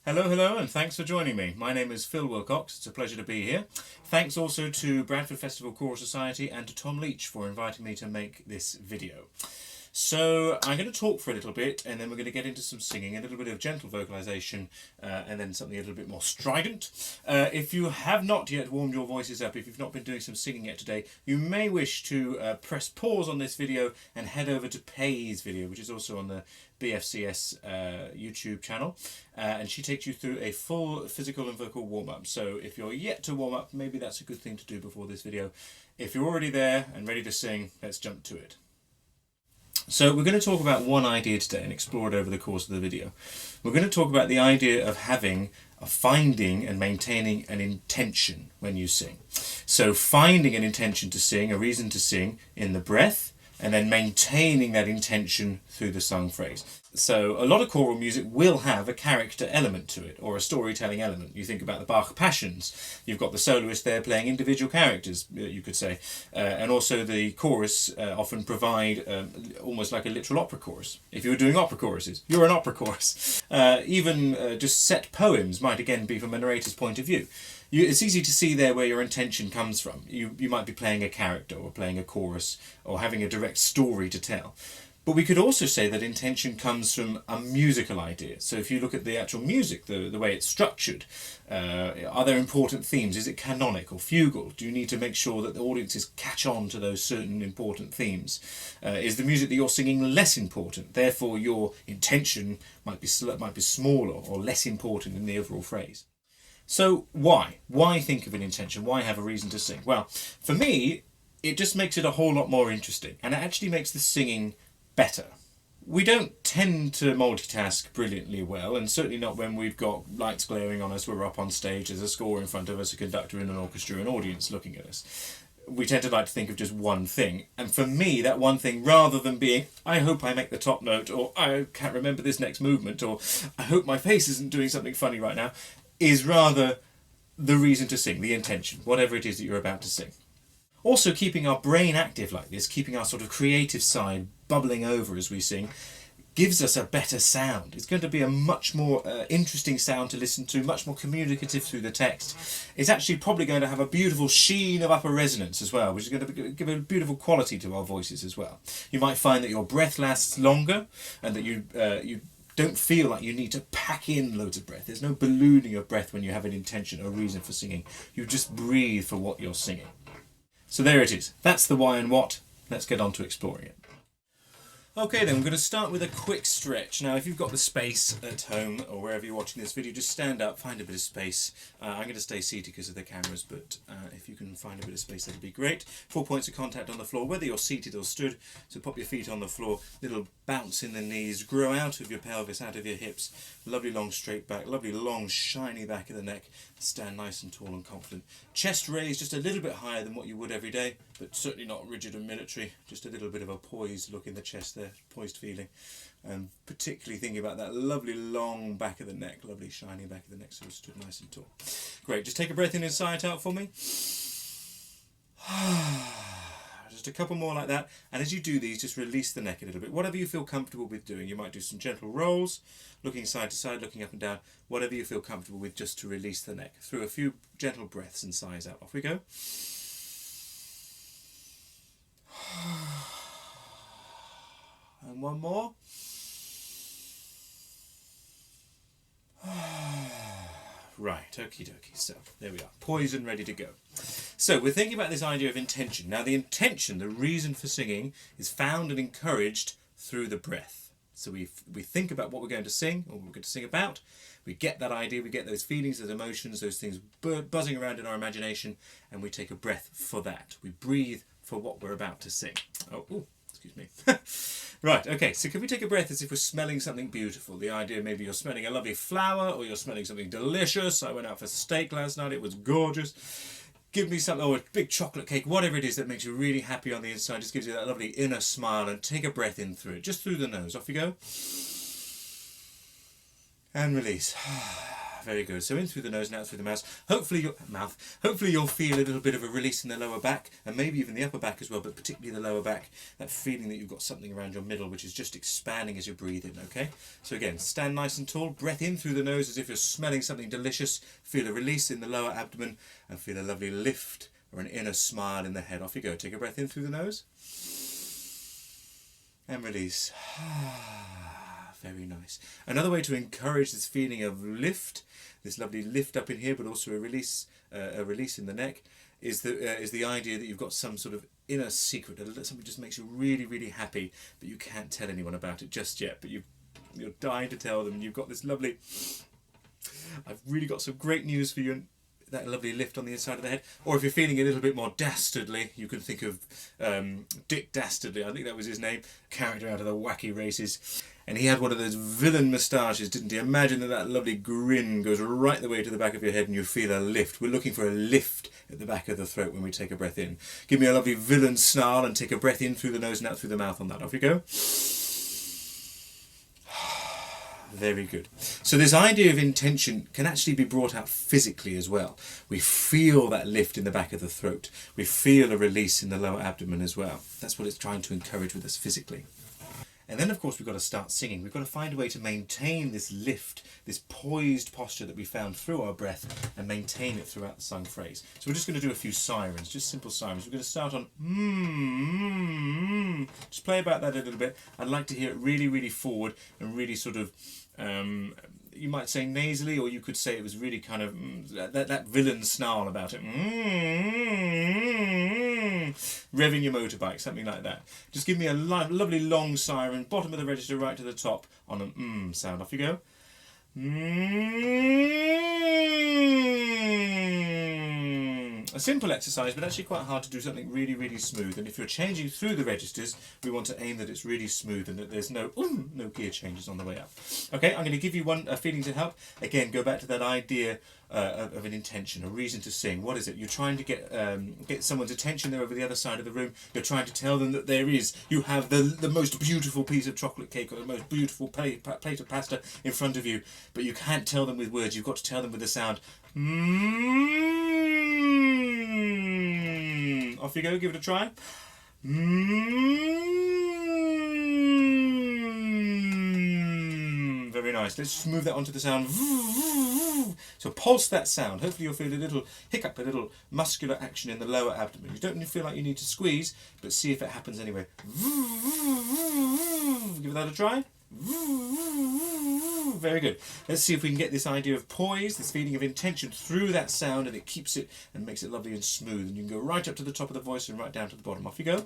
Hello, and thanks for joining me. My name is Phil Wilcox. It's a pleasure to be here. Thanks also to Bradford Festival Choral Society and to Tom Leach for inviting me to make this video. So I'm going to talk for a little bit, and then we're going to get into some singing, a little bit of gentle vocalization, and then something a little bit more strident. If you have not yet warmed your voices up, if you've not been doing some singing yet today, you may wish to press pause on this video and head over to Pay's video, which is also on the BFCS YouTube channel, and she takes you through a full physical and vocal warm-up. So if you're yet to warm up, maybe that's a good thing to do before this video. If you're already there and ready to sing, let's jump to it. So we're going to talk about one idea today and explore it over the course of the video. We're going to talk about the idea of finding and maintaining an intention when you sing. So finding an intention to sing, a reason to sing in the breath, and then maintaining that intention through the sung phrase. So a lot of choral music will have a character element to it, or a storytelling element. You think about the Bach Passions, you've got the soloist there playing individual characters, you could say, and also the chorus often provide almost like a literal opera chorus. If you were doing opera choruses, you're an opera chorus. Even just set poems might again be from a narrator's point of view. It's easy to see there where your intention comes from. You might be playing a character or playing a chorus or having a direct story to tell. But we could also say that intention comes from a musical idea. So if you look at the actual music, the way it's structured, are there important themes? Is it canonic or fugal? Do you need to make sure that the audiences catch on to those certain important themes? Is the music that you're singing less important? Therefore, your intention might be smaller or less important in the overall phrase. So why? Why think of an intention? Why have a reason to sing? Well, for me, it just makes it a whole lot more interesting, and it actually makes the singing better. We don't tend to multitask brilliantly well, and certainly not when we've got lights glaring on us, we're up on stage, there's a score in front of us, a conductor in an orchestra, an audience looking at us. We tend to like to think of just one thing, and for me that one thing, rather than being I hope I make the top note, or I can't remember this next movement, or I hope my face isn't doing something funny right now, is rather the reason to sing, the intention, whatever it is that you're about to sing. Also, keeping our brain active like this, keeping our sort of creative side bubbling over as we sing, gives us a better sound. It's going to be a much more interesting sound to listen to, much more communicative through the text. It's actually probably going to have a beautiful sheen of upper resonance as well, which is going to give a beautiful quality to our voices as well. You might find that your breath lasts longer, and that you don't feel like you need to pack in loads of breath. There's no ballooning of breath when you have an intention or reason for singing. You just breathe for what you're singing. So there it is. That's the why and what. Let's get on to exploring it. Okay then, we're going to start with a quick stretch. Now if you've got the space at home or wherever you're watching this video, just stand up, find a bit of space. I'm going to stay seated because of the cameras, but if you can find a bit of space, that'd be great. 4 points of contact on the floor, whether you're seated or stood. So pop your feet on the floor, little bounce in the knees, grow out of your pelvis, out of your hips. Lovely long straight back, lovely long shiny back of the neck. Stand nice and tall and confident. Chest raised just a little bit higher than what you would every day, but certainly not rigid and military. Just a little bit of a poised look in the chest there, poised feeling. And particularly thinking about that lovely long back of the neck, lovely shiny back of the neck, so it's stood nice and tall. Great, just take a breath in and sigh it out for me. Just a couple more like that, and as you do these, just release the neck a little bit. Whatever you feel comfortable with doing. You might do some gentle rolls, looking side to side, looking up and down, whatever you feel comfortable with, just to release the neck through a few gentle breaths and sighs out. Off we go. And one more. Right, okie dokie. So there we are, poised and ready to go. So we're thinking about this idea of intention. Now the intention, the reason for singing, is found and encouraged through the breath. So we think about what we're going to sing, or what we're going to sing about. We get that idea, we get those feelings, those emotions, those things buzzing around in our imagination, and we take a breath for that. We breathe for what we're about to sing. Oh, excuse me. Right, okay, so can we take a breath as if we're smelling something beautiful? The idea, maybe you're smelling a lovely flower, or you're smelling something delicious. I went out for steak last night, it was gorgeous. Give me something, or a big chocolate cake, whatever it is that makes you really happy on the inside, just gives you that lovely inner smile, and take a breath in through it, just through the nose. Off you go. And release. Very good. So in through the nose and out through the mouth. Hopefully you'll feel a little bit of a release in the lower back, and maybe even the upper back as well, but particularly the lower back. That feeling that you've got something around your middle, which is just expanding as you breathe in, okay? So again, stand nice and tall, breath in through the nose as if you're smelling something delicious. Feel a release in the lower abdomen, and feel a lovely lift or an inner smile in the head. Off you go. Take a breath in through the nose. And release. Very nice. Another way to encourage this feeling of lift, this lovely lift up in here, but also a release in the neck, is the idea that you've got some sort of inner secret, something just makes you really, really happy, but you can't tell anyone about it just yet. But you're dying to tell them. And you've got this lovely. I've really got some great news for you. That lovely lift on the inside of the head. Or if you're feeling a little bit more dastardly, you can think of Dick Dastardly, I think that was his name, character out of the Wacky Races. And he had one of those villain moustaches, didn't he? Imagine that lovely grin goes right the way to the back of your head and you feel a lift. We're looking for a lift at the back of the throat when we take a breath in. Give me a lovely villain snarl and take a breath in through the nose and out through the mouth on that. Off you go. Very good. So this idea of intention can actually be brought out physically as well. We feel that lift in the back of the throat. We feel a release in the lower abdomen as well. That's what it's trying to encourage with us physically. And then, of course, we've got to start singing. We've got to find a way to maintain this lift, this poised posture that we found through our breath, and maintain it throughout the sung phrase. So we're just going to do a few sirens, just simple sirens. We're going to start on Just play about that a little bit. I'd like to hear it really, really forward and really sort of, you might say nasally, or you could say it was really kind of that villain snarl about it. Revving your motorbike, something like that. Just give me a lovely long siren, bottom of the register right to the top on an sound. Off you go. A simple exercise, but actually quite hard to do something really, really smooth. And if you're changing through the registers, we want to aim that it's really smooth and that there's no gear changes on the way up. Okay, I'm going to give you a feeling to help. Again, go back to that idea of an intention, a reason to sing. What is it? You're trying to get someone's attention. They're over the other side of the room. You're trying to tell them that you have the most beautiful piece of chocolate cake or the most beautiful plate of pasta in front of you, but you can't tell them with words. You've got to tell them with the sound. Off you go, give it a try. Very nice. Let's just move that onto the sound. So pulse that sound. Hopefully you'll feel a little hiccup, a little muscular action in the lower abdomen. You don't feel like you need to squeeze, but see if it happens anyway. Give that a try. Very good. Let's see if we can get this idea of poise, this feeling of intention through that sound, and it keeps it and makes it lovely and smooth. And you can go right up to the top of the voice and right down to the bottom. Off you go.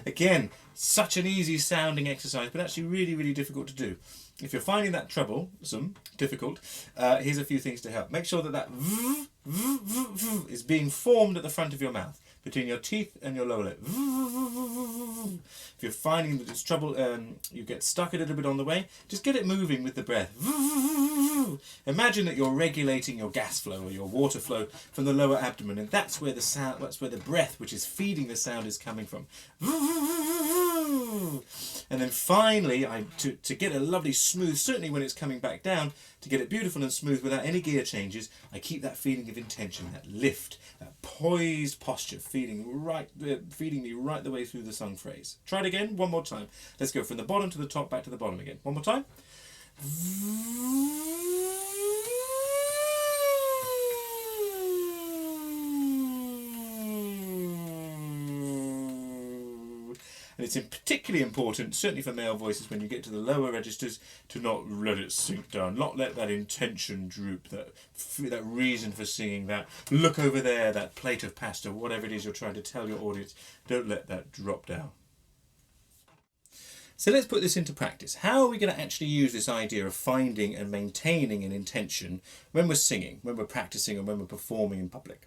Again, such an easy sounding exercise, but actually really, really difficult to do. If you're finding that difficult, here's a few things to help. Make sure that is being formed at the front of your mouth, between your teeth and your lower lip. If you're finding that it's trouble, you get stuck a little bit on the way, just get it moving with the breath. Imagine that you're regulating your gas flow or your water flow from the lower abdomen, and that's where the breath, which is feeding the sound, is coming from. And then finally, to get a lovely smooth, certainly when it's coming back down, to get it beautiful and smooth without any gear changes, I keep that feeling of intention, that lift, that poised posture, feeding me right the way through the sung phrase. Try it again, one more time. Let's go from the bottom to the top, back to the bottom again. One more time. And it's particularly important, certainly for male voices, when you get to the lower registers, to not let it sink down, not let that intention droop, that reason for singing, that look over there, that plate of pasta, whatever it is you're trying to tell your audience, don't let that drop down. So let's put this into practice. How are we going to actually use this idea of finding and maintaining an intention when we're singing, when we're practicing, and when we're performing in public?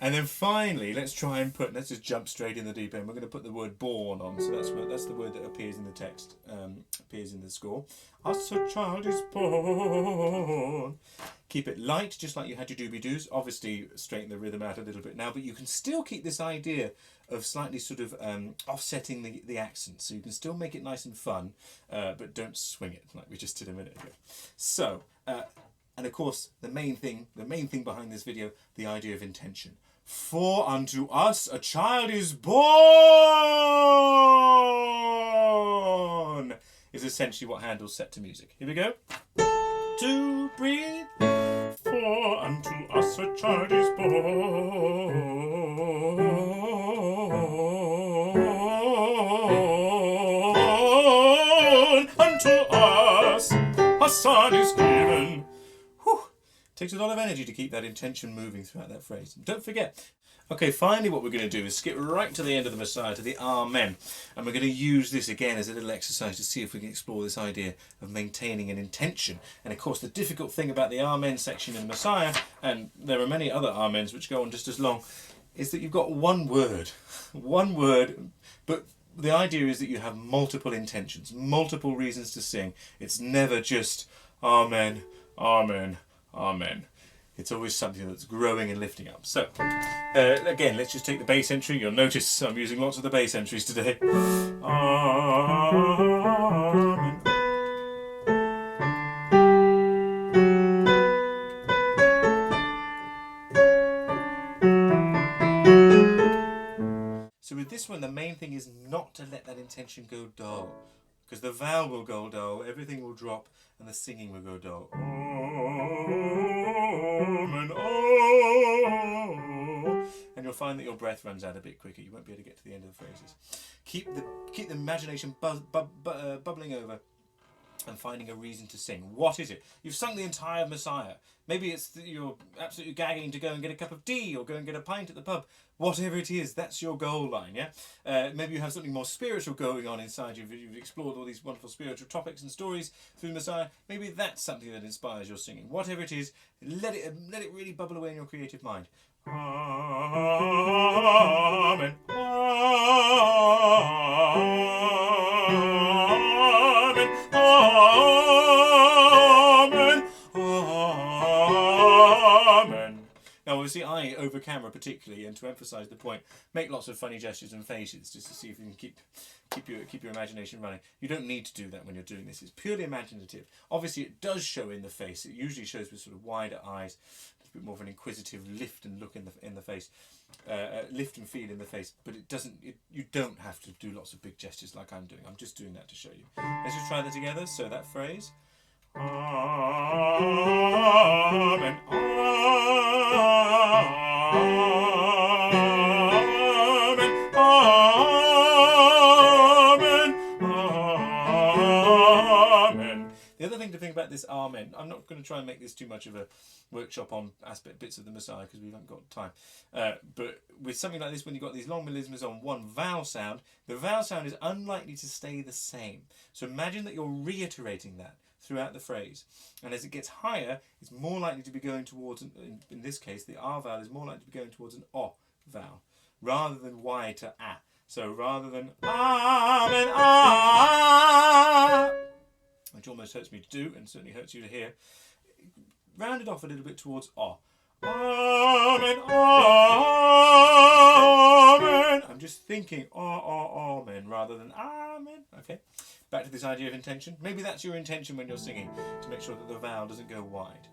And then finally, let's just jump straight in the deep end. We're going to put the word born on. So that's the word that appears in the text, appears in the score. Us a child is born. Keep it light, just like you had your doobie-doos. Obviously, straighten the rhythm out a little bit now, but you can still keep this idea of slightly sort of offsetting the accents. So you can still make it nice and fun, but don't swing it like we just did a minute ago. So, and of course, the main thing behind this video, the idea of intention. For unto us a child is born is essentially what Handel's set to music. Here we go. To breathe. For unto us a child is born. Unto us a son is given. Takes a lot of energy to keep that intention moving throughout that phrase. And don't forget. Okay, finally what we're going to do is skip right to the end of the Messiah, to the Amen. And we're going to use this again as a little exercise to see if we can explore this idea of maintaining an intention. And of course the difficult thing about the Amen section in Messiah, and there are many other Amens which go on just as long, is that you've got one word, but the idea is that you have multiple intentions, multiple reasons to sing. It's never just Amen, Amen, Amen. It's always something that's growing and lifting up. So, again, let's just take the bass entry. You'll notice I'm using lots of the bass entries today. Amen. So with this one, the main thing is not to let that intention go dull. Because the vowel will go dull, everything will drop, and the singing will go dull. And you'll find that your breath runs out a bit quicker. You won't be able to get to the end of the phrases. Keep the imagination bubbling over and finding a reason to sing. What is it? You've sung the entire Messiah. Maybe it's that you're absolutely gagging to go and get a cup of tea or go and get a pint at the pub. Whatever it is, that's your goal line, yeah? Maybe you have something more spiritual going on inside you. You've explored all these wonderful spiritual topics and stories through the Messiah. Maybe that's something that inspires your singing. Whatever it is, let it really bubble away in your creative mind. Amen. Amen. Amen. Amen. Now, obviously, I, over camera particularly, and to emphasise the point, make lots of funny gestures and faces just to see if you can keep your imagination running. You don't need to do that when you're doing this. It's purely imaginative. Obviously, it does show in the face. It usually shows with sort of wider eyes, a bit more of an inquisitive lift and look in the face, lift and feel in the face. But it doesn't. You don't have to do lots of big gestures like I'm doing. I'm just doing that to show you. Let's just try that together. So that phrase. Amen. Amen. Amen. Amen. The other thing to think about this Amen, I'm not going to try and make this too much of a workshop on bits of the Messiah because we haven't got time. But with something like this, when you've got these long melismas on one vowel sound, the vowel sound is unlikely to stay the same. So imagine that you're reiterating that throughout the phrase, and as it gets higher, it's more likely to be going towards, in this case, the R vowel is more likely to be going towards an O vowel, rather than Y to A. So rather than Amen, ah, which almost hurts me to do, and certainly hurts you to hear, round it off a little bit towards O. Amen, amen. I'm just thinking amen rather than amen. Okay. Back to this idea of intention. Maybe that's your intention when you're singing, to make sure that the vowel doesn't go wide.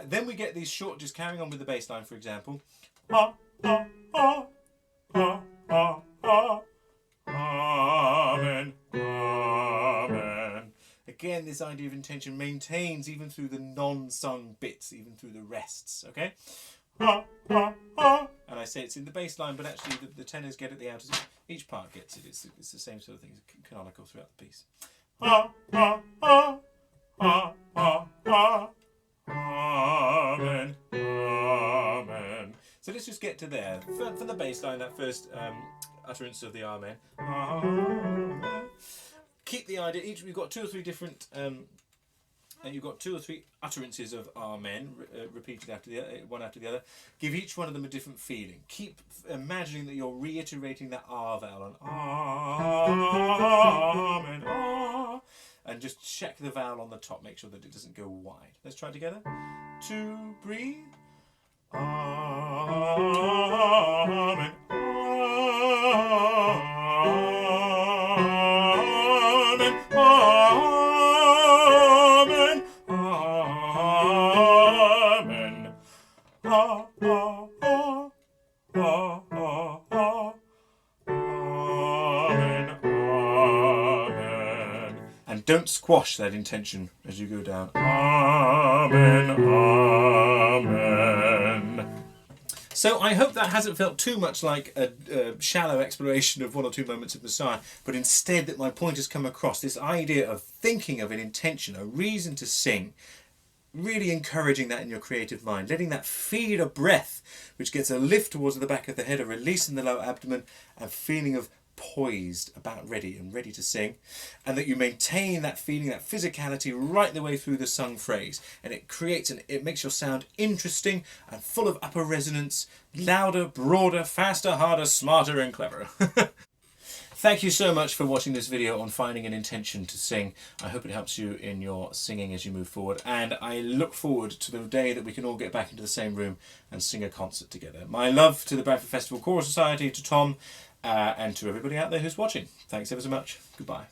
Then we get these short, just carrying on with the bass line, for example. Amen, amen. Again, this idea of intention maintains even through the non-sung bits, even through the rests, okay? And I say it's in the bass line, but actually the tenors get it, the altos, each part gets it. It's the same sort of thing, it's canonical throughout the piece. Amen, amen. So let's just get to there. For the bass line, that first utterance of the amen. Amen. Keep the idea, we've got 2 or 3 different And you've got 2 or 3 utterances of amen repeated after the one after the other. Give each one of them a different feeling. Keep imagining that you're reiterating that R vowel on amen, ah, and just check the vowel on the top. Make sure that it doesn't go wide. Let's try it together. 2, breathe. Amen. Amen. Amen. Amen. Ah, ah, ah. Ah, ah, ah. Amen. Amen. And don't squash that intention as you go down. Amen. Amen. So I hope that hasn't felt too much like a shallow exploration of 1 or 2 moments of Messiah, but instead that my point has come across, this idea of thinking of an intention, a reason to sing, really encouraging that in your creative mind, letting that feed a breath which gets a lift towards the back of the head, a release in the lower abdomen, and feeling of poised, about ready and ready to sing, and that you maintain that feeling, that physicality right the way through the sung phrase, and it makes your sound interesting and full of upper resonance, louder, broader, faster, harder, smarter and cleverer. Thank you so much for watching this video on finding an intention to sing. I hope it helps you in your singing as you move forward, and I look forward to the day that we can all get back into the same room and sing a concert together. My love to the Bradford Festival Choral Society, to Tom, and to everybody out there who's watching. Thanks ever so much. Goodbye.